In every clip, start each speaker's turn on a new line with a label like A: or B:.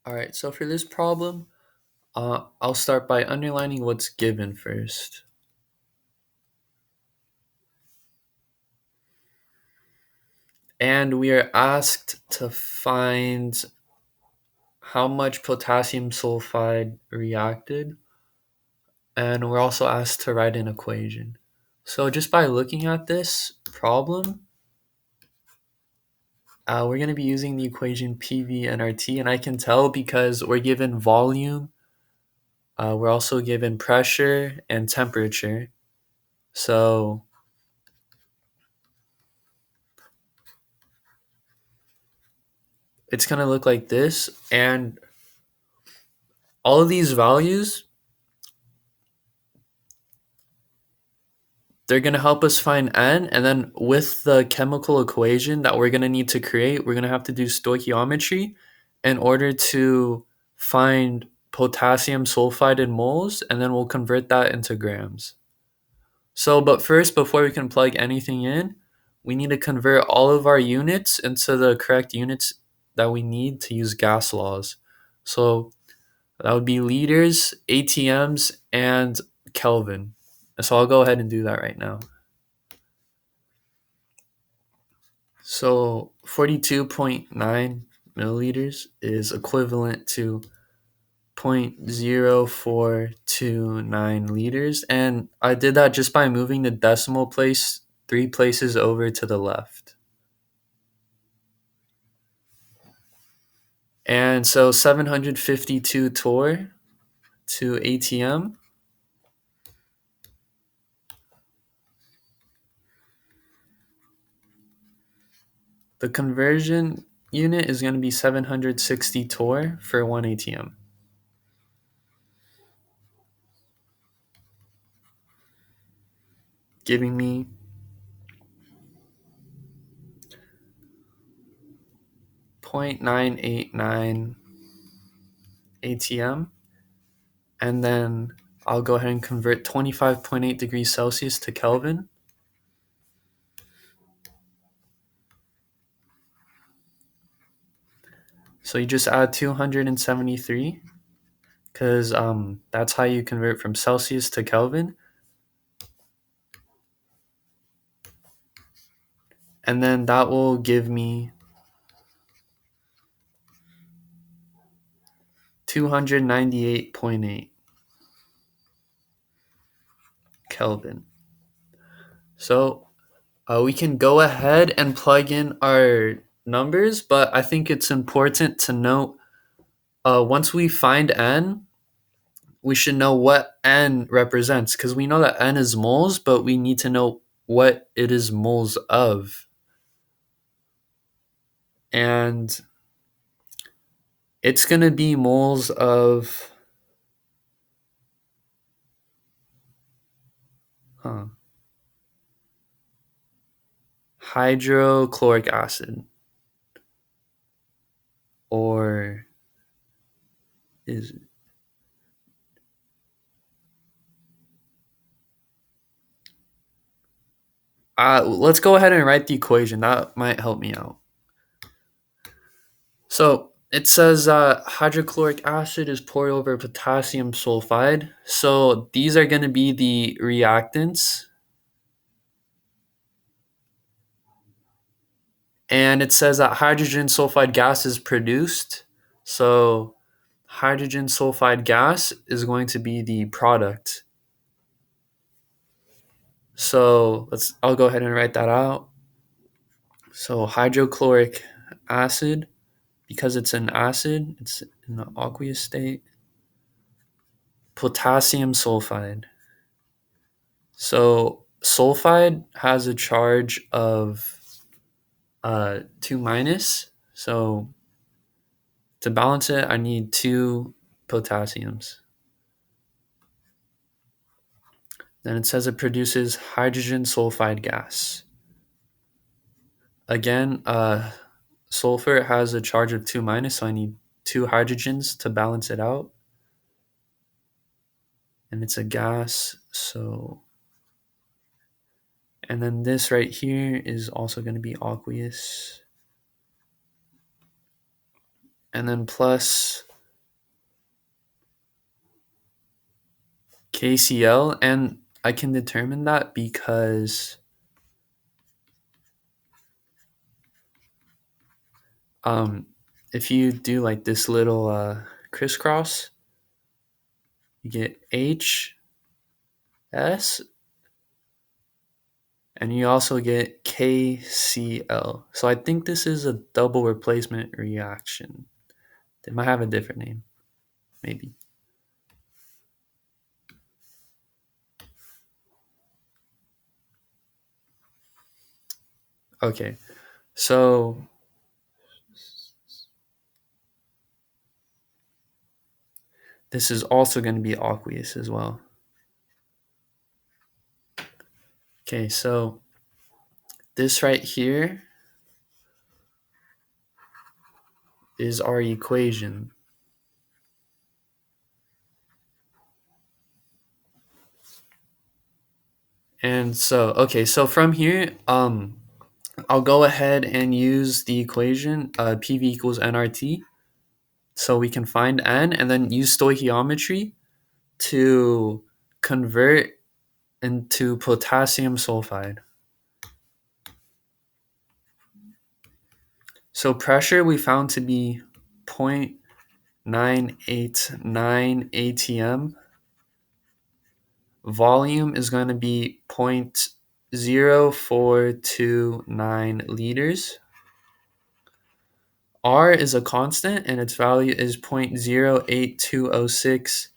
A: All right, so for this problem, I'll start by underlining what's given first. And we are asked to find how much potassium sulfide reacted, and we're also asked to write an equation. So just by looking at this problem, we're going to be using the equation PV nRT, and I can tell because we're given volume, we're also given pressure and temperature. So it's going to look like this, and all of these values, they're going to help us find n, and then with the chemical equation that we're going to need to create, we're going to have to do stoichiometry in order to find potassium sulfide in moles, and then we'll convert that into grams. So, but first, before we can plug anything in, we need to convert all of our units into the correct units that we need to use gas laws. So that would be liters, ATMs, and Kelvin. So I'll go ahead and do that right now. So 42.9 milliliters is equivalent to 0.0429 liters. And I did that just by moving the decimal place 3 places over to the left. And so 752 torr to ATM. The conversion unit is going to be 760 torr for 1 ATM, giving me 0.989 ATM. And then I'll go ahead and convert 25.8 degrees Celsius to Kelvin. So you just add 273 because that's how you convert from Celsius to Kelvin. And then that will give me 298.8 Kelvin. So we can go ahead and plug in our numbers, but I think it's important to note once we find n, we should know what n represents because we know that n is moles, but we need to know what it is moles of. And it's going to be moles of hydrochloric acid, or is it? Let's go ahead and write the equation. That might help me out. So it says hydrochloric acid is poured over potassium sulfide. So these are going to be the reactants. And it says that hydrogen sulfide gas is produced. So hydrogen sulfide gas is going to be the product. So I'll go ahead and write that out. So hydrochloric acid, because it's an acid, it's in the aqueous state. Potassium sulfide. So sulfide has a charge of 2 minus. So to balance it, I need 2 potassiums. Then it says it produces hydrogen sulfide gas. Again, sulfur has a charge of 2 minus, so I need 2 hydrogens to balance it out. And it's a gas, so... And then this right here is also going to be aqueous. And then plus KCl, and I can determine that because um, if you do like this little crisscross, you get HS, and you also get KCl. So I think this is a double replacement reaction. They might have a different name, maybe. Okay, so this is also going to be aqueous as well. Okay, so this right here is our equation. And so, okay, so from here, I'll go ahead and use the equation PV equals nRT, so we can find N, and then use stoichiometry to convert into potassium sulfide. So pressure we found to be 0.989 atm. Volume is going to be 0.0429 liters. R is a constant and its value is 0.08206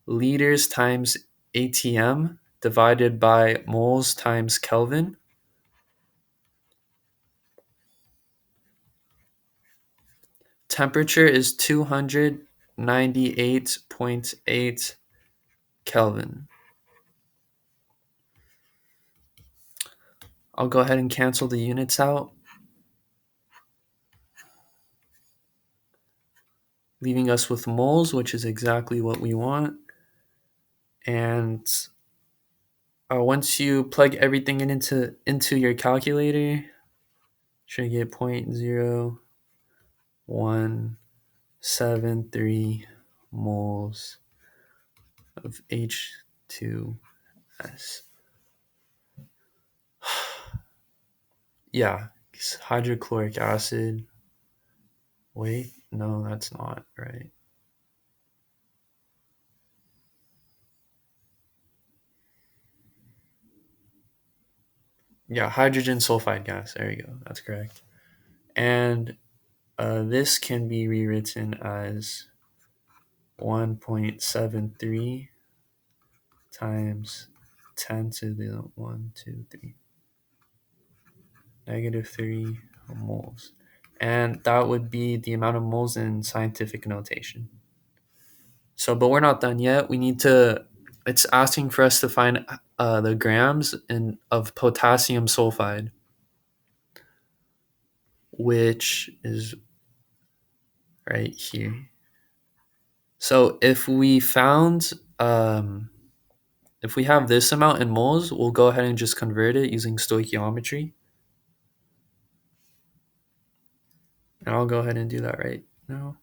A: liters times atm divided by moles times Kelvin. Temperature is 298.8 Kelvin. I'll go ahead and cancel the units out, leaving us with moles, which is exactly what we want. And once you plug everything into your calculator, you should get 0.0173 moles of H2S. Yeah, hydrochloric acid. Wait, no, that's not right. Yeah, hydrogen sulfide gas. There you go. That's correct. And this can be rewritten as 1.73 times 10 to the 1, 2, 3, -3 moles. And that would be the amount of moles in scientific notation. So, but we're not done yet. We need to, it's asking for us to find the grams of potassium sulfide, which is right here. So if we have this amount in moles, we'll go ahead and just convert it using stoichiometry. And I'll go ahead and do that right now.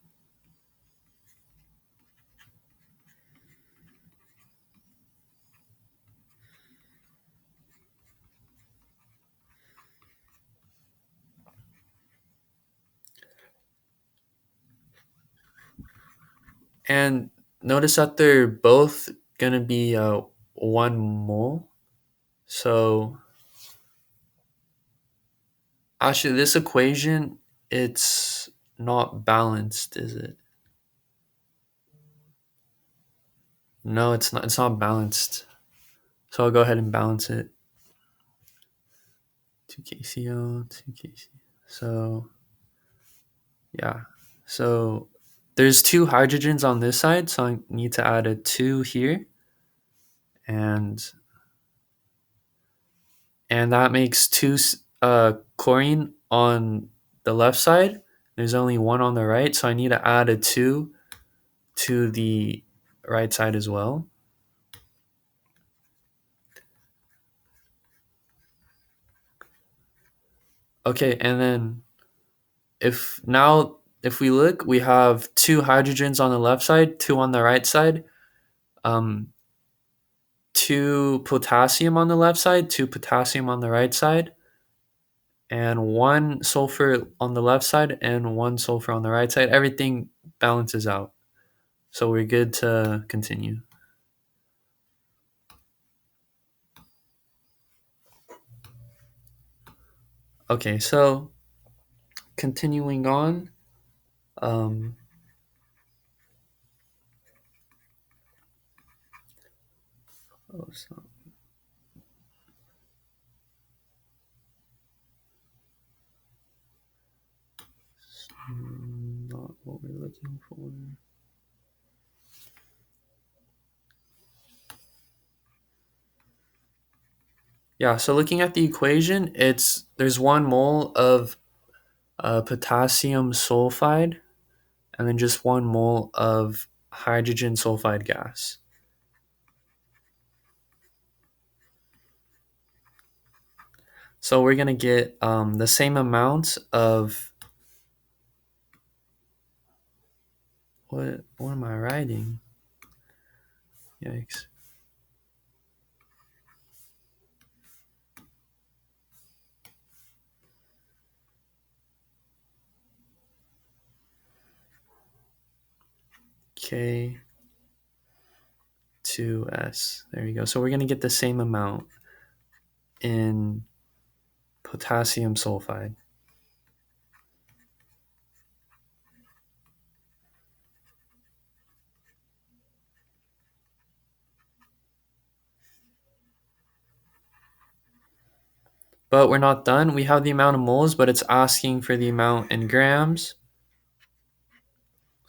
A: And notice that they're both going to be 1 mole. So actually, this equation, it's not balanced, is it? No, it's not. It's not balanced. So I'll go ahead and balance it. 2 KCl, 2 KCl. So yeah. So there's two hydrogens on this side, so I need to add a 2 here. And that makes 2 chlorine on the left side. There's only 1 on the right, so I need to add a 2 to the right side as well. Okay, and then if we look, we have 2 hydrogens on the left side, 2 on the right side. Um, 2 potassium on the left side, 2 potassium on the right side, and 1 sulfur on the left side and 1 sulfur on the right side. Everything balances out. So we're good to continue. Okay, so continuing on. Um, oh, so, not what we're looking for. Yeah, so looking at the equation, there's 1 mole of potassium sulfide and then just 1 mole of hydrogen sulfide gas. So we're going to get the same amount of, what am I writing? Yikes. K2S. There you go. So we're going to get the same amount in potassium sulfide. But we're not done. We have the amount of moles, but it's asking for the amount in grams.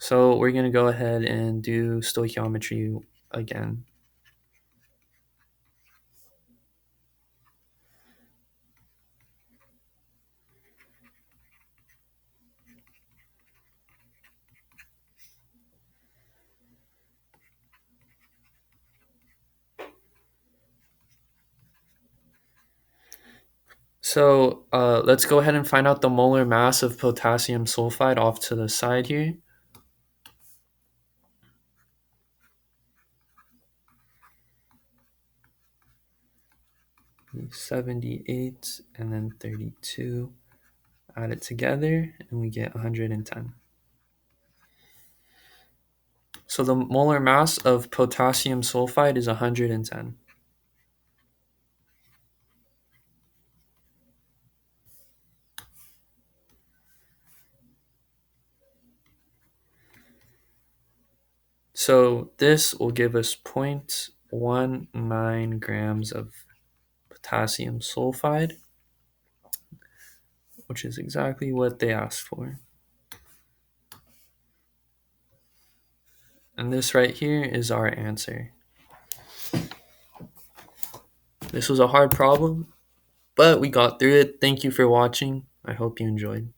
A: So we're going to go ahead and do stoichiometry again. So let's go ahead and find out the molar mass of potassium sulfide off to the side here. $78 and then 32. Add it together and we get 110. So the molar mass of potassium sulfide is 110. So this will give us 0.19 grams of potassium sulfide, which is exactly what they asked for. And this right here is our answer. This was a hard problem, but we got through it. Thank you for watching. I hope you enjoyed.